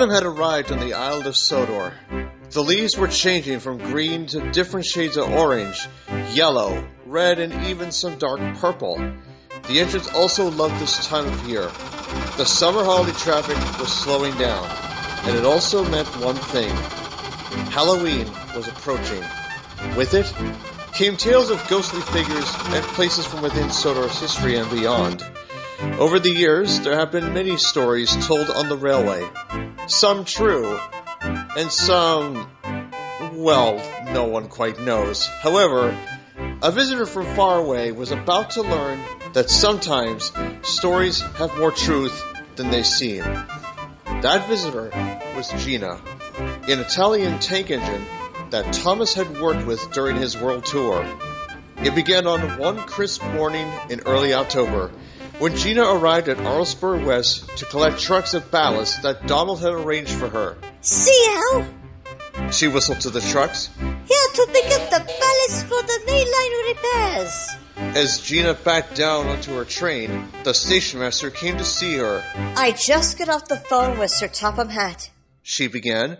Autumn had arrived on the Isle of Sodor. The leaves were changing from green to different shades of orange, yellow, red, and even some dark purple. The entrants also loved this time of year. The summer holiday traffic was slowing down, and it also meant one thing. Halloween was approaching. With it came tales of ghostly figures and places from within Sodor's history and beyond. Over the years, there have been many stories told on the railway. Some true, and some, well, no one quite knows. However, a visitor from far away was about to learn that sometimes stories have more truth than they seem. That visitor was Gina, an Italian tank engine that Thomas had worked with during his world tour. It began on one crisp morning in early October, when Gina arrived at Arlesburg West to collect trucks of ballast that Donald had arranged for her. See how? She whistled to the trucks. Here to pick up the ballast for the mainline repairs. As Gina backed down onto her train, the station master came to see her. I just got off the phone with Sir Topham Hatt, She began.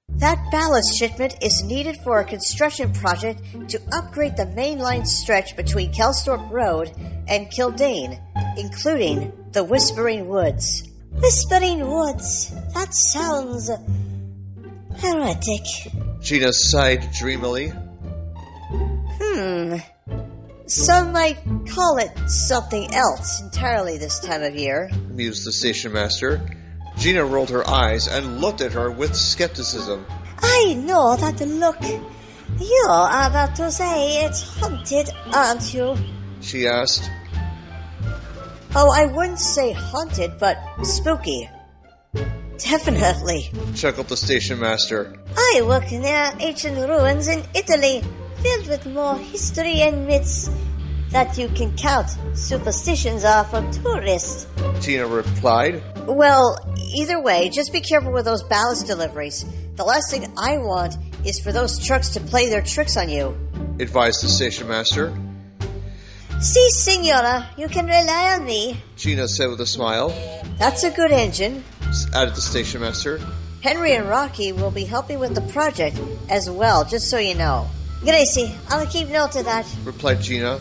That ballast shipment is needed for a construction project to upgrade the mainline stretch between Kelsthorpe Road and Kildane, including the Whispering Woods. Whispering Woods? That sounds heretic. Gina sighed dreamily. Some might call it something else entirely this time of year, mused the station master. Gina rolled her eyes and looked at her with skepticism. I know that look. You're about to say it's haunted, aren't you? She asked. Oh, I wouldn't say haunted, but spooky. Definitely, chuckled the station master. I work near ancient ruins in Italy, filled with more history and myths that you can count. Superstitions are for tourists, Gina replied. Well, either way, just be careful with those ballast deliveries. The last thing I want is for those trucks to play their tricks on you, advised the station master. Si, signora, you can rely on me, Gina said with a smile. That's a good engine, added the station master. Henry and Rocky will be helping with the project as well, just so you know. Gracie, I'll keep note of that, replied Gina.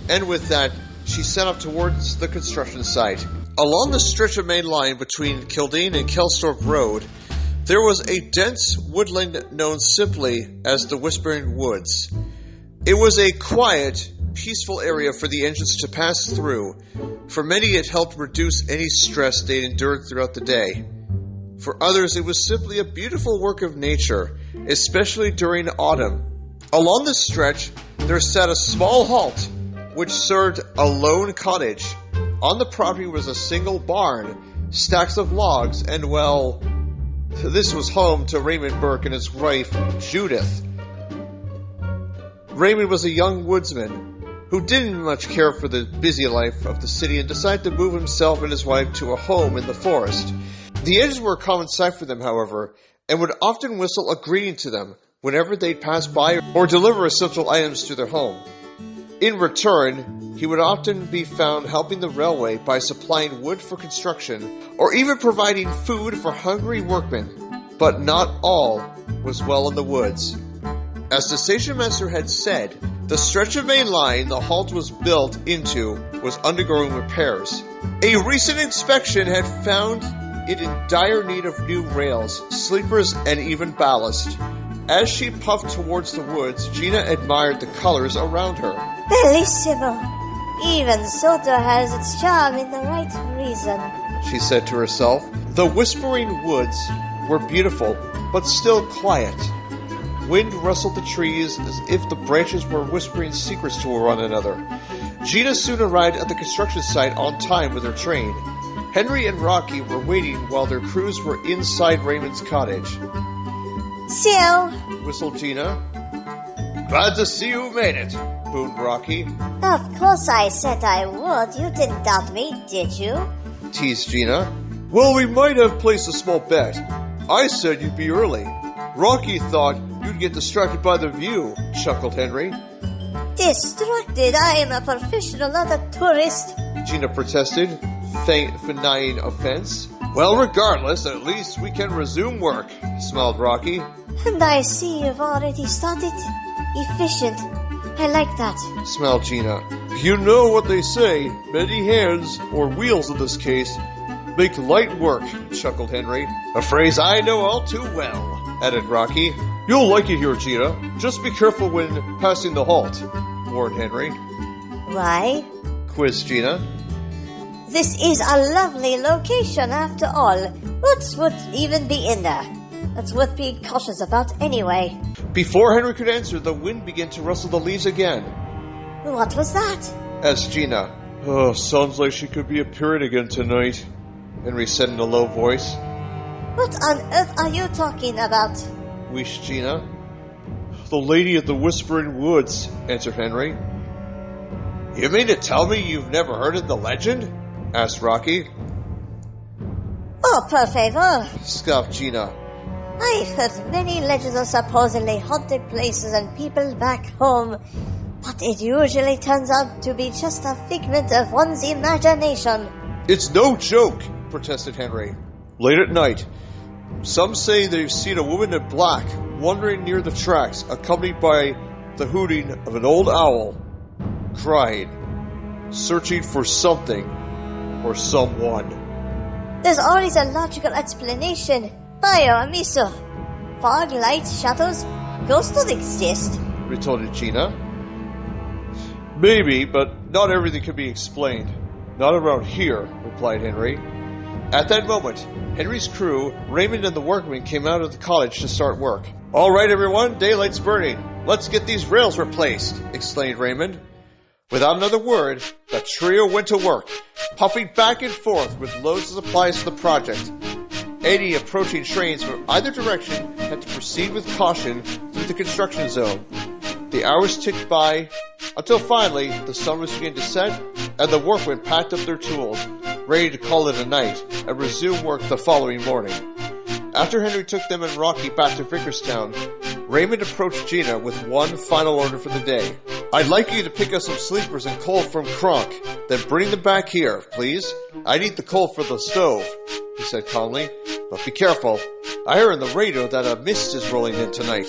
And with that, she set off towards the construction site. Along the stretch of main line between Kildane and Kelsthorpe Road, there was a dense woodland known simply as the Whispering Woods. It was a quiet, peaceful area for the engines to pass through. For many, it helped reduce any stress they'd endured throughout the day. For others, it was simply a beautiful work of nature, especially during autumn. Along this stretch, there sat a small halt, which served a lone cottage. On the property was a single barn, stacks of logs, and, well, this was home to Raymond Burke and his wife, Judith. Raymond was a young woodsman who didn't much care for the busy life of the city and decided to move himself and his wife to a home in the forest. The engines were a common sight for them, however, and would often whistle a greeting to them whenever they'd pass by or deliver essential items to their home. In return, he would often be found helping the railway by supplying wood for construction or even providing food for hungry workmen. But not all was well in the woods. As the station master had said, the stretch of main line the halt was built into was undergoing repairs. A recent inspection had found it in dire need of new rails, sleepers, and even ballast. As she puffed towards the woods, Gina admired the colors around her. Bellissimo! Even Sodor has its charm in the right reason, she said to herself. The Whispering Woods were beautiful, but still quiet. Wind rustled the trees as if the branches were whispering secrets to one another. Gina soon arrived at the construction site on time with her train. Henry and Rocky were waiting while their crews were inside Raymond's cottage. So, whistled Gina. Glad to see you made it, boomed Rocky. Of course I said I would. You didn't doubt me, did you? Teased Gina. Well, we might have placed a small bet. I said you'd be early. Rocky thought you'd get distracted by the view, chuckled Henry. Distracted? I am a professional, not a tourist, Gina protested, feigning offense. Well, regardless, at least we can resume work, smiled Rocky. And I see you've already started. Efficient. I like that. Smiled Gina. You know what they say, many hands, or wheels in this case, make light work, chuckled Henry. A phrase I know all too well, added Rocky. You'll like it here, Gina. Just be careful when passing the halt, warned Henry. Why? Quizzed Gina. This is a lovely location after all. What would even be in there? That's worth being cautious about anyway. Before Henry could answer, the wind began to rustle the leaves again. What was that? Asked Gina. Oh, sounds like she could be appearing again tonight, Henry said in a low voice. What on earth are you talking about? Wheezed Gina. The Lady of the Whispering Woods, answered Henry. You mean to tell me you've never heard of the legend? Asked Rocky. Oh, per favor. Scoffed Gina. I've heard many legends of supposedly haunted places and people back home, but it usually turns out to be just a figment of one's imagination. It's no joke, protested Henry. Late at night, some say they've seen a woman in black wandering near the tracks, accompanied by the hooting of an old owl, crying, searching for something or someone. There's always a logical explanation. Fire, miso. Fog, light, shadows. Ghosts don't exist, retorted Gina. Maybe, but not everything can be explained. Not around here, replied Henry. At that moment, Henry's crew, Raymond and the workmen, came out of the cottage to start work. All right, everyone, daylight's burning. Let's get these rails replaced, exclaimed Raymond. Without another word, the trio went to work, puffing back and forth with loads of supplies for the project. Any approaching trains from either direction had to proceed with caution through the construction zone. The hours ticked by until finally the sun was beginning to set and the workmen packed up their tools, ready to call it a night and resume work the following morning. After Henry took them and Rocky back to Vickerstown, Raymond approached Gina with one final order for the day. I'd like you to pick up some sleepers and coal from Kronk, then bring them back here, please. I need the coal for the stove, he said calmly. But be careful. I heard on the radio that a mist is rolling in tonight.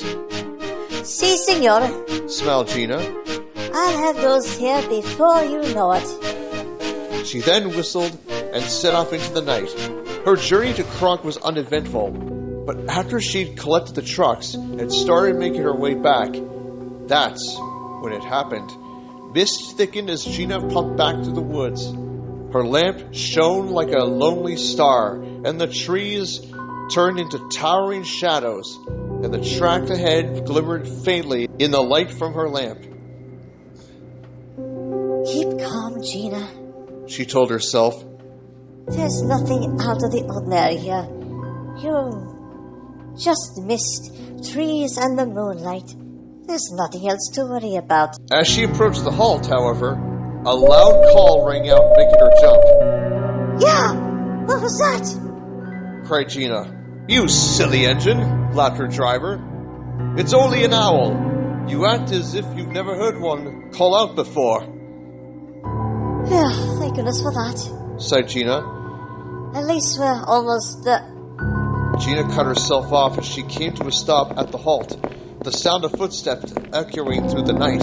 Si, senor. Smiled Gina. I'll have those here before you know it. She then whistled and set off into the night. Her journey to Kronk was uneventful, but after she'd collected the trucks and started making her way back, that's when it happened. Mist thickened as Gina pumped back through the woods. Her lamp shone like a lonely star, and the trees turned into towering shadows, and the track ahead glimmered faintly in the light from her lamp. Keep calm, Gina, she told herself. There's nothing out of the ordinary here. You just mist, trees, and the moonlight. There's nothing else to worry about. As she approached the halt, however, a loud call rang out, making her jump. Yeah! What was that? Cried Gina. You silly engine, laughed her driver. It's only an owl. You act as if you've never heard one call out before. Yeah, thank goodness for that, sighed Gina. At least we're almost there. Gina cut herself off as she came to a stop at the halt, the sound of footsteps echoing through the night.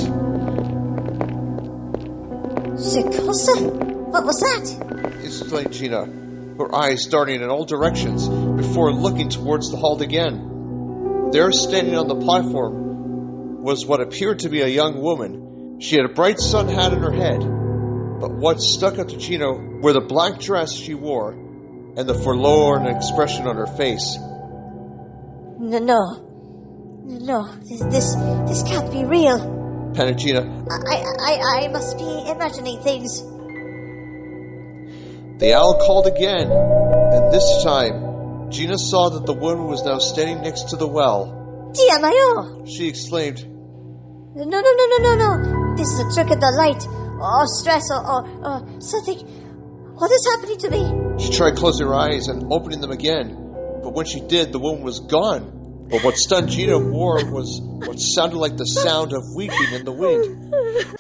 Sicosa? What was that? Exclaimed Gina, her eyes darting in all directions before looking towards the halt again. There, standing on the platform, was what appeared to be a young woman. She had a bright sun hat on her head, but what stuck out to Gina were the black dress she wore and the forlorn expression on her face. No, this can't be real. Panicked Gina. I must be imagining things. The owl called again, and this time, Gina saw that the woman was now standing next to the well. Dia Mayo! She exclaimed. No. This is a trick of the light, or stress, or something. What is happening to me? She tried closing her eyes and opening them again, but when she did, the woman was gone. But what stunned Gina more was what sounded like the sound of weeping in the wind.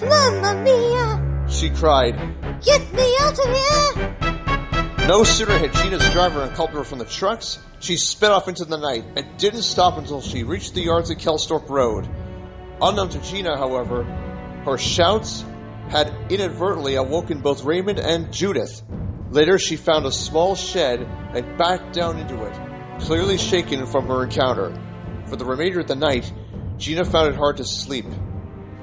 Mamma mia! She cried. Get me out of here! No sooner had Gina's driver uncoupled her from the trucks, she sped off into the night and didn't stop until she reached the yards at Kelstorp Road. Unknown to Gina, however, her shouts had inadvertently awoken both Raymond and Judith. Later, she found a small shed and backed down into it, clearly shaken from her encounter. For the remainder of the night, Gina found it hard to sleep.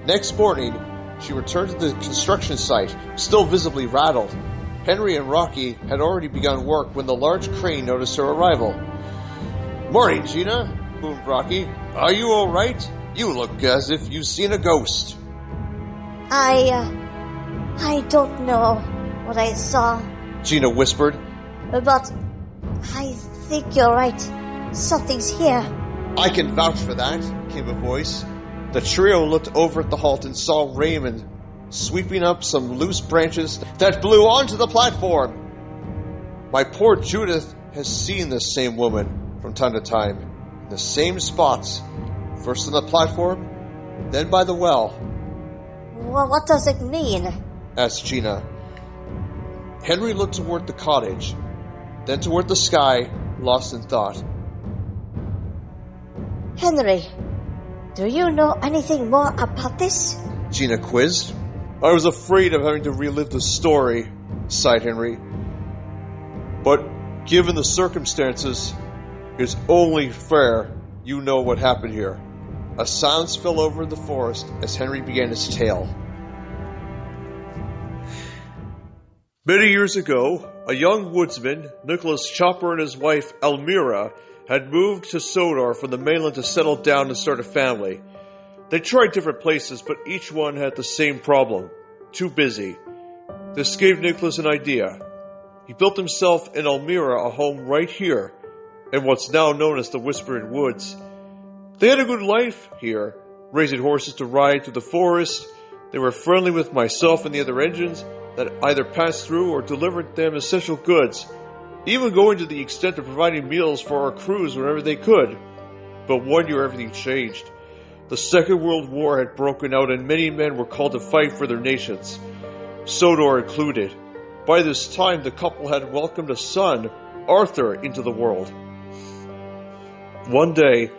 Next morning, she returned to the construction site, still visibly rattled. Henry and Rocky had already begun work when the large crane noticed her arrival. "Morning, Gina," boomed Rocky. "Are you all right? You look as if you've seen a ghost." I don't know what I saw, Gina whispered. but I think you're right. Something's here. "I can vouch for that," came a voice. The trio looked over at the halt and saw Raymond sweeping up some loose branches that blew onto the platform. My poor Judith has seen this same woman from time to time, in the same spots, first on the platform, then by the well. Well, what does it mean? Asked Gina. Henry looked toward the cottage, then toward the sky, lost in thought. Henry, do you know anything more about this? Gina quizzed. "I was afraid of having to relive the story," sighed Henry. "But given the circumstances, it's only fair you know what happened here." A silence fell over the forest as Henry began his tale. Many years ago, a young woodsman, Nicholas Chopper, and his wife, Elmira, had moved to Sodor from the mainland to settle down and start a family. They tried different places, but each one had the same problem: too busy. This gave Nicholas an idea. He built himself and Elmira a home right here, in what's now known as the Whispering Woods. They had a good life here, raising horses to ride through the forest. They were friendly with myself and the other engines that either passed through or delivered them essential goods, even going to the extent of providing meals for our crews whenever they could. But one year everything changed. The Second World War had broken out and many men were called to fight for their nations, Sodor included. By this time, the couple had welcomed a son, Arthur, into the world. One day,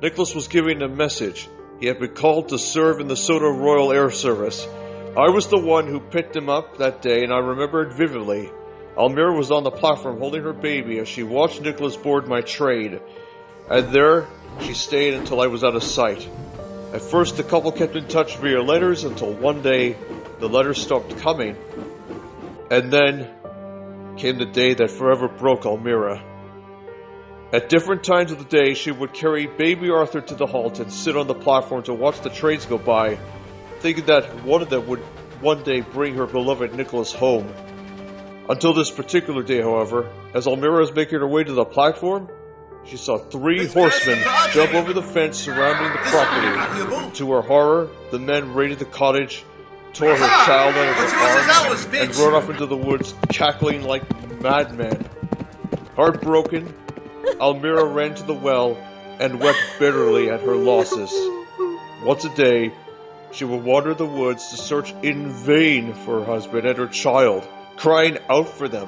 Nicholas was giving a message. He had been called to serve in the Sodor Royal Air Service. I was the one who picked him up that day, and I remember it vividly. Elmira was on the platform holding her baby as she watched Nicholas board my train. And there she stayed until I was out of sight. At first, the couple kept in touch via letters until one day the letters stopped coming. And then came the day that forever broke Elmira. At different times of the day, she would carry baby Arthur to the halt and sit on the platform to watch the trains go by, thinking that one of them would one day bring her beloved Nicholas home. Until this particular day, however, as Elmira was making her way to the platform, she saw 3 horsemen jump over the fence surrounding the property. To her horror, the men raided the cottage, tore her child out of her arms, and rode off into the woods, cackling like madmen. Heartbroken, Elmira ran to the well and wept bitterly at her losses. Once a day, she would wander the woods to search in vain for her husband and her child, crying out for them,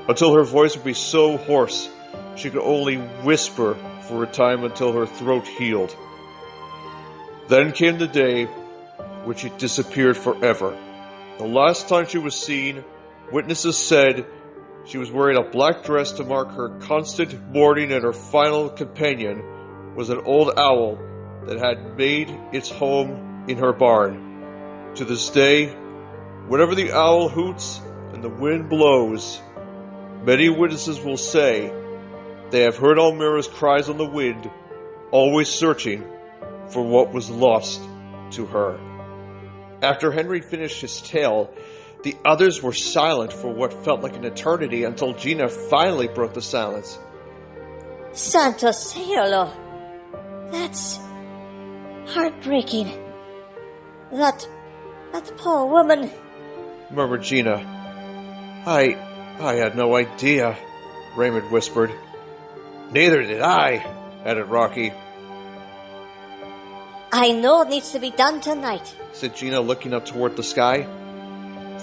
until her voice would be so hoarse she could only whisper for a time until her throat healed. Then came the day when she disappeared forever. The last time she was seen, witnesses said she was wearing a black dress to mark her constant mourning, and her final companion was an old owl that had made its home in her barn. To this day, whenever the owl hoots and the wind blows, many witnesses will say they have heard Elmira's cries on the wind, always searching for what was lost to her. After Henry finished his tale, the others were silent for what felt like an eternity until Gina finally broke the silence. Santo Cielo, that's heartbreaking. That poor woman, murmured Gina. I had no idea, Raymond whispered. Neither did I, added Rocky. I know it needs to be done tonight, said Gina, looking up toward the sky.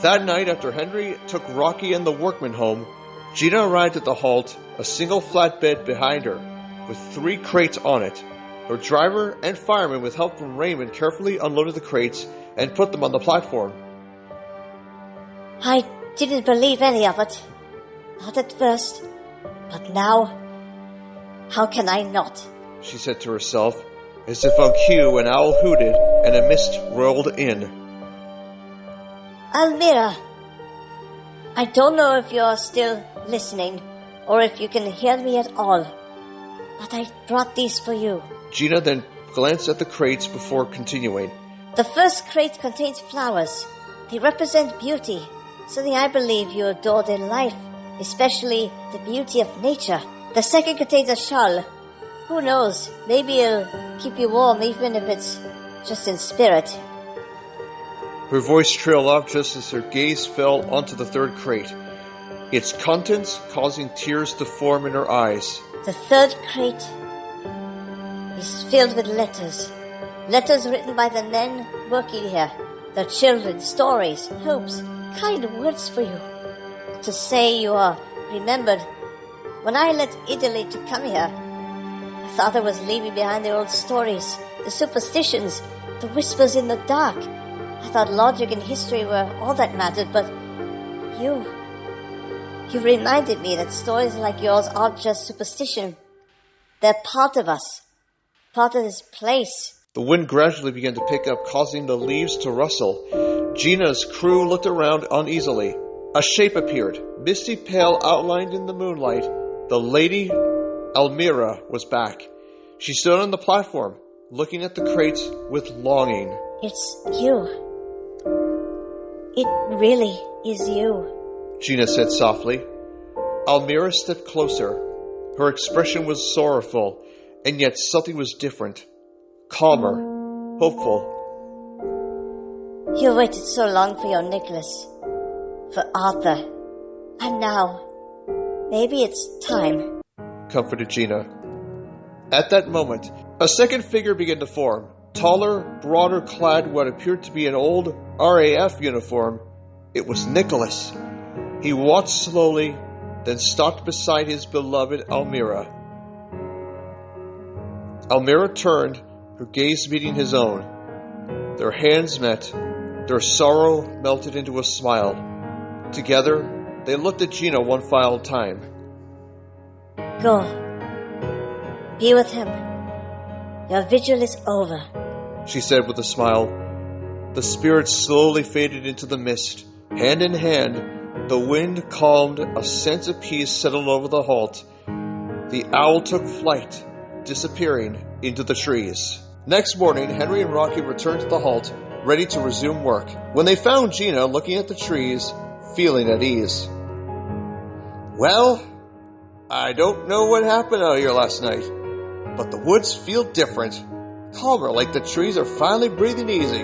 That night, after Henry took Rocky and the workmen home, Gina arrived at the halt, a single flatbed behind her, with 3 crates on it. Her driver and fireman, with help from Raymond, carefully unloaded the crates and put them on the platform. I didn't believe any of it. Not at first. But now, how can I not? She said to herself, as if on cue an owl hooted and a mist rolled in. Almira, I don't know if you're still listening or if you can hear me at all, but I brought these for you. Gina then glanced at the crates before continuing. The first crate contains flowers. They represent beauty, something I believe you adored in life, especially the beauty of nature. The second contains a shawl. Who knows, maybe it'll keep you warm even if it's just in spirit. Her voice trailed off just as her gaze fell onto the third crate, its contents causing tears to form in her eyes. The third crate is filled with letters. Letters written by the men working here. Their children, stories, hopes, kind words for you. To say you are remembered. When I left Italy to come here, I thought I was leaving behind the old stories, the superstitions, the whispers in the dark. I thought logic and history were all that mattered, but you reminded me that stories like yours aren't just superstition. They're part of us, part of this place. The wind gradually began to pick up, causing the leaves to rustle. Gina's crew looked around uneasily. A shape appeared, misty pale outlined in the moonlight. The lady Almira was back. She stood on the platform, looking at the crates with longing. It's you. It really is you, Gina said softly. Almira stepped closer. Her expression was sorrowful, and yet something was different. Calmer, hopeful. You waited so long for your Nicholas, for Arthur, and now, maybe it's time, comforted Gina. At that moment, a second figure began to form, taller, broader clad what appeared to be an old RAF uniform. It was Nicholas. He walked slowly, then stopped beside his beloved Almira. Almira turned, her gaze meeting his own. Their hands met. Their sorrow melted into a smile. Together, they looked at Gina one final time. Go. Be with him. Your vigil is over, she said with a smile. The spirit slowly faded into the mist. Hand in hand, the wind calmed, a sense of peace settled over the halt. The owl took flight, disappearing into the trees. Next morning, Henry and Rocky returned to the halt, ready to resume work, when they found Gina looking at the trees, feeling at ease. Well, I don't know what happened out here last night, but the woods feel different. Calmer, like the trees are finally breathing easy,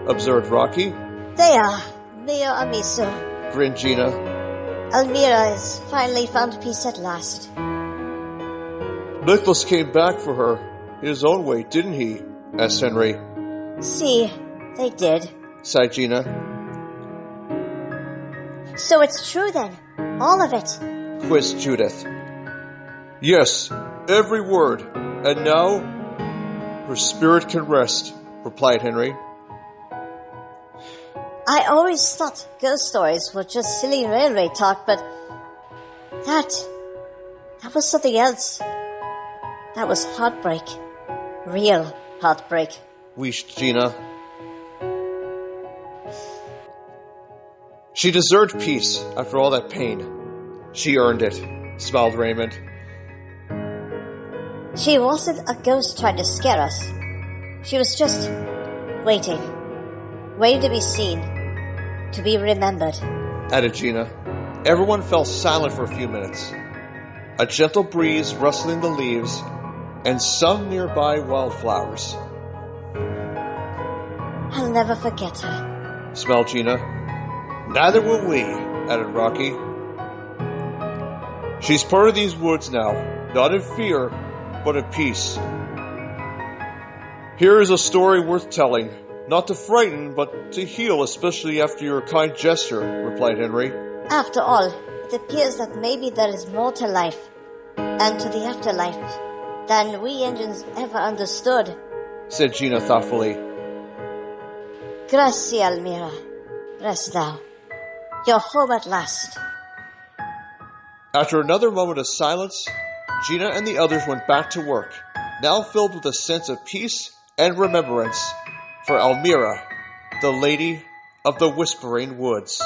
observed Rocky. They are, mio amico, grinned Gina. Almira has finally found peace at last. Nicholas came back for her in his own way, didn't he? Asked Henry. See, they did, sighed Gina. So it's true then, all of it, quizzed Judith. Yes, every word, and now her spirit can rest, replied Henry. I always thought ghost stories were just silly railway talk, but that was something else. That was heartbreak. Real heartbreak, wheezed Gina. She deserved peace after all that pain. She earned it, smiled Raymond. She wasn't a ghost trying to scare us. She was just waiting to be seen, to be remembered, added Gina. Everyone fell silent for a few minutes. A gentle breeze rustling the leaves, and some nearby wildflowers. I'll never forget her, smiled Gina. Neither will we, added Rocky. She's part of these woods now, not in fear, but in peace. Here is a story worth telling, not to frighten, but to heal, especially after your kind gesture, replied Henry. After all, It appears that maybe there is more to life, and to the afterlife, than we engines ever understood, said Gina thoughtfully. Grazie, Almira. Rest now. You're home at last. After another moment of silence, Gina and the others went back to work, now filled with a sense of peace and remembrance for Almira, the Lady of the Whispering Woods.